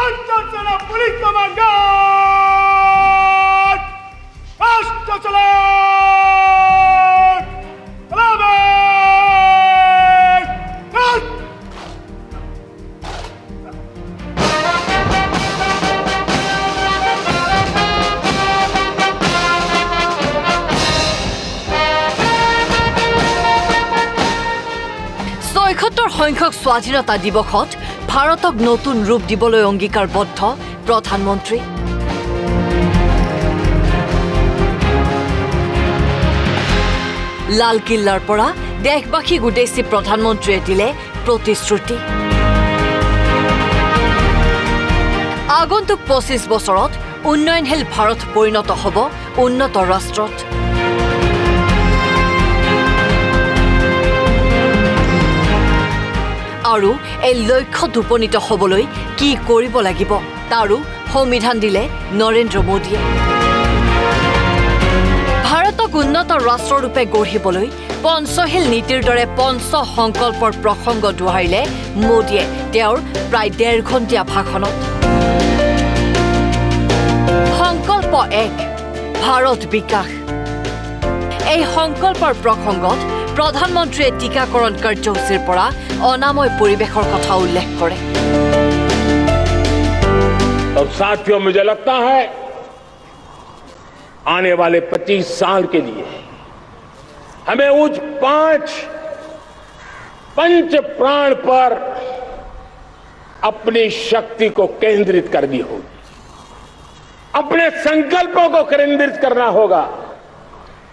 Rastansala Police Commandant! Rastansala! সংখ্যক স্বাধীনতা দিৱসত ভাৰতক নতুন ৰূপ দিবলৈ অংগীকাৰবদ্ধ প্ৰধানমন্ত্ৰী। লাল কিল্লাৰ পৰা দেশবাসীক উদ্দেশ্যি প্ৰধানমন্ত্ৰীয়ে দিলে প্ৰতিশ্ৰুতি। আগন্তুক ২৫ বছৰত উন্নয়নশীল ভাৰত পৰিণত হ'ব উন্নত ৰাষ্ট্ৰত। আৰু এই লক্ষ্যত উপনীত হ'বলৈ কি কৰিব লাগিব তাৰো সংবিধান দিলে নৰেন্দ্ৰ মোদীয়ে। ভাৰতক উন্নত ৰাষ্ট্ৰৰূপে গঢ়িবলৈ পঞ্চশীল নীতিৰ দৰে পঞ্চ সংকল্পৰ প্ৰসংগ দোহাৰিলে মোদীয়ে তেওঁৰ প্ৰায় ১.৫ ঘণ্টীয়া ভাষণত। সংকল্প ১ ভাৰত বিকাশ। এই সংকল্পৰ প্ৰসংগত প্ৰধানমন্ত্ৰীয়ে টিকাকৰণ কাৰ্যসূচীৰ পৰা অনাময় পৰিৱেশৰ কথা উল্লেখ কৰে। अब साथियों मुझे लगता है आने वाले 25 साल के लिए हमें उस 5 पंच प्राण पर अपनी शक्ति को केंद्रित करनी होगी, अपने संकल्पों को केंद्रित करना होगा,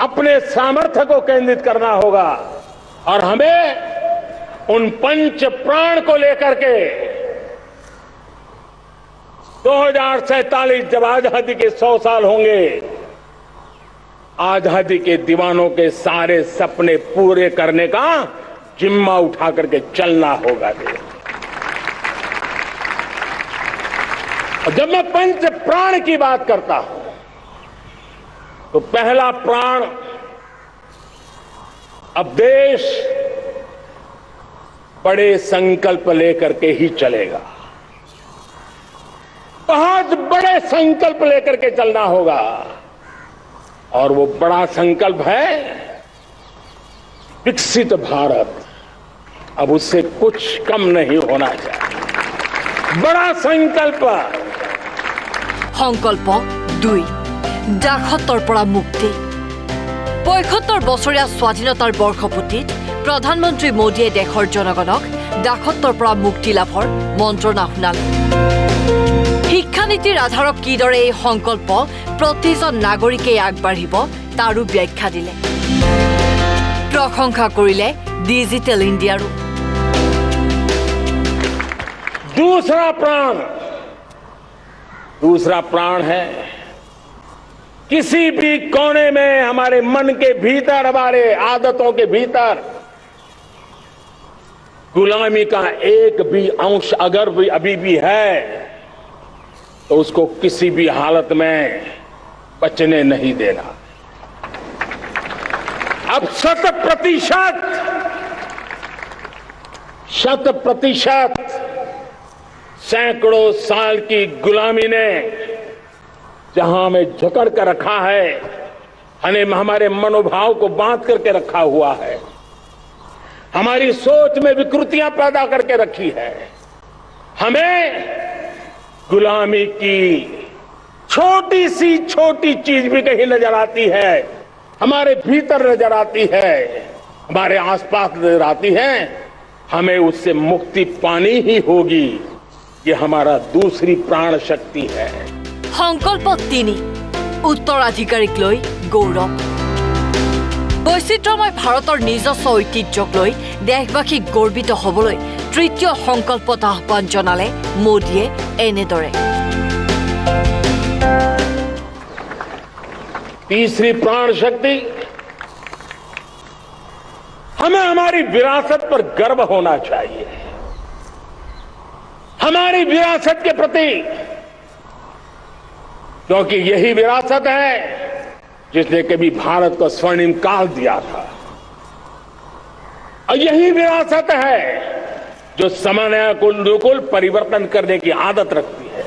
अपने सामर्थ्य को केंद्रित करना होगा और हमें उन पंच प्राण को लेकर के 2047 जब आजादी के 100 साल होंगे, आजादी के दीवानों के सारे सपने पूरे करने का जिम्मा उठा करके चलना होगा। और जब मैं पंच प्राण की बात करता हूं तो पहला प्राण अब देश बड़े संकल्प लेकर के ही चलेगा। बहुत बड़े संकल्प लेकर के चलना होगा और वो बड़ा संकल्प है विकसित भारत। अब उससे कुछ कम नहीं होना चाहिए। बड़ा संकल्प। সংকল্প ২ দাসত্বৰ পৰা মুক্তি। ৭৫ বছৰীয়া স্বাধীনতাৰ বৰ্ষপূৰ্তিত প্ৰধানমন্ত্ৰী মোদীয়ে দেশৰ জনগণক দাসত্বৰ পৰা মুক্তি লাভৰ মন্ত্ৰণা শুনালে। শিক্ষানীতিৰ আধাৰত কিদৰে এই সংকল্প প্ৰতিজন নাগৰিকে আগবাঢ়িব তাৰো ব্যাখ্যা দিলে। প্ৰশংসা কৰিলে ডিজিটেল ইণ্ডিয়াৰো। दूसरा प्राण है किसी भी कोने में हमारे मन के भीतर, हमारे आदतों के भीतर गुलामी का एक भी अंश अगर भी अभी भी है तो उसको किसी भी हालत में बचने नहीं देना। अब 100% सैकड़ों साल की गुलामी ने जहां हमें जकड़ कर रखा है, हमारे मनोभाव को बांध करके रखा हुआ है, हमारी सोच में विकृतियां पैदा करके रखी है, हमें गुलामी की छोटी सी छोटी चीज भी कहीं नजर आती है, हमारे भीतर नजर आती है, हमारे आसपास नजर आती है, हमें उससे मुक्ति पानी ही होगी। ये हमारा दूसरी प्राण शक्ति है। সংকল্প ৩ উত্তৰাধিকাৰীক লৈ গৌৰৱ। বৈচিত্ৰ্যময় ভাৰতৰ নিজস্ব ঐতিহ্যক লৈ দেশবাসীক গৰ্বিত হ'বলৈ তৃতীয় সংকল্পত আহ্বান জনালে মোদীয়ে এনেদৰে। तीसरी प्राण शक्ति, हमें हमारी विरासत पर गर्व होना चाहिए। हमारी विरासत के प्रति, क्योंकि यही विरासत है जिसने कभी भारत को स्वर्णिम काल दिया था, और यही विरासत है जो समय को अनुकूल परिवर्तन करने की आदत रखती है।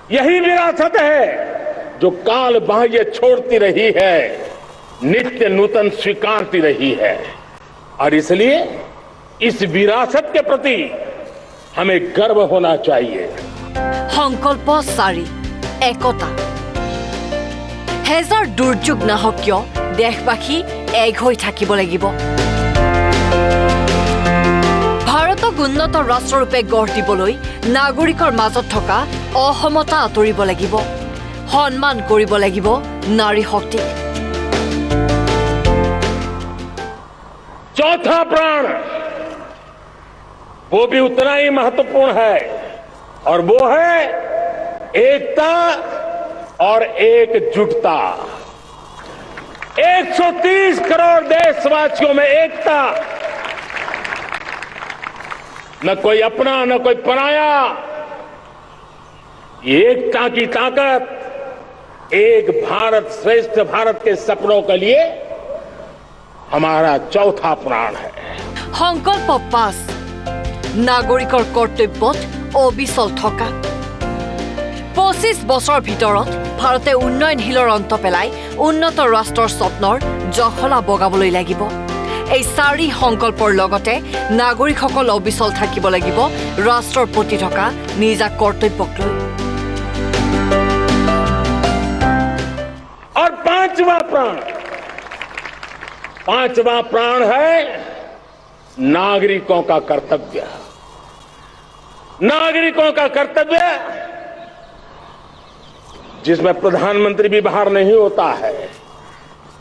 यही विरासत है जो काल बाह्य छोड़ती रही है, नित्य नूतन स्वीकारती रही है। और इसलिए इस विरासत के प्रति हमें गर्व होना चाहिए। সংকল্প 4 একতা হেজাৰ দুৰ্যোগ নাহক কিয় দেশবাসী এক হৈ থাকিব লাগিব। ভাৰতক উন্নত ৰাষ্ট্ৰৰূপে গঢ় দিবলৈ নাগৰিকৰ মাজত থকা অসমতা আঁতৰিব লাগিব, সন্মান কৰিব লাগিব নাৰী শক্তিক। चौथा प्राण वो भी उतना ही महत्वपूर्ण है और वो है एकता और एकजुटता। 130 करोड़ देशवासियों में एकता, न कोई अपना न कोई पराया। ये एकता की ताकत एक भारत श्रेष्ठ भारत के सपनों के लिए हमारा चौथा प्राण है। সংকল্প 5 নাগৰিকৰ কৰ্তব্যত অবিচল থকা। 25 বছৰৰ ভিতৰত ভাৰতে উন্নয়নশীলৰ অন্ত পেলাই উন্নত ৰাষ্ট্ৰৰ স্বপ্নৰ জখলা বগাবলৈ লাগিব। এই 4 সংকল্পৰ লগতে নাগৰিকসকল অবিচল থাকিব লাগিব ৰাষ্ট্ৰৰ প্ৰতি থকা নিজা কৰ্তব্যক লৈ। और पांचवा प्राण है नागरिकों का कर्तव्य। नागरिकों का कर्तव्य जिसमें प्रधानमंत्री भी बाहर नहीं होता है,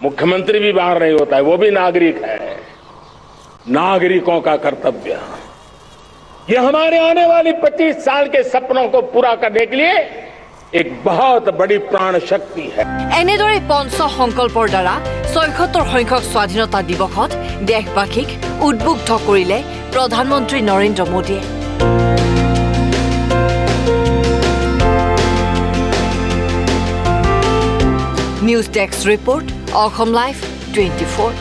मुख्यमंत्री भी बाहर नहीं होता है, वो भी नागरिक है। नागरिकों का कर्तव्य ये हमारे आने वाली 25 साल के सपनों को पूरा करने के लिए एक बहुत बड़ी प्राण शक्ति है। এনেদৰে পঞ্চ সংকল্পৰ দ্বাৰা ৭৬ সংখ্যক স্বাধীনতা দিৱসত দেশবাসীক উদ্বুদ্ধ কৰিলে প্ৰধানমন্ত্ৰী নৰেন্দ্ৰ মোদীয়ে। নিউজ ডেস্ক ৰিপোৰ্ট, অসম লাইভ 24।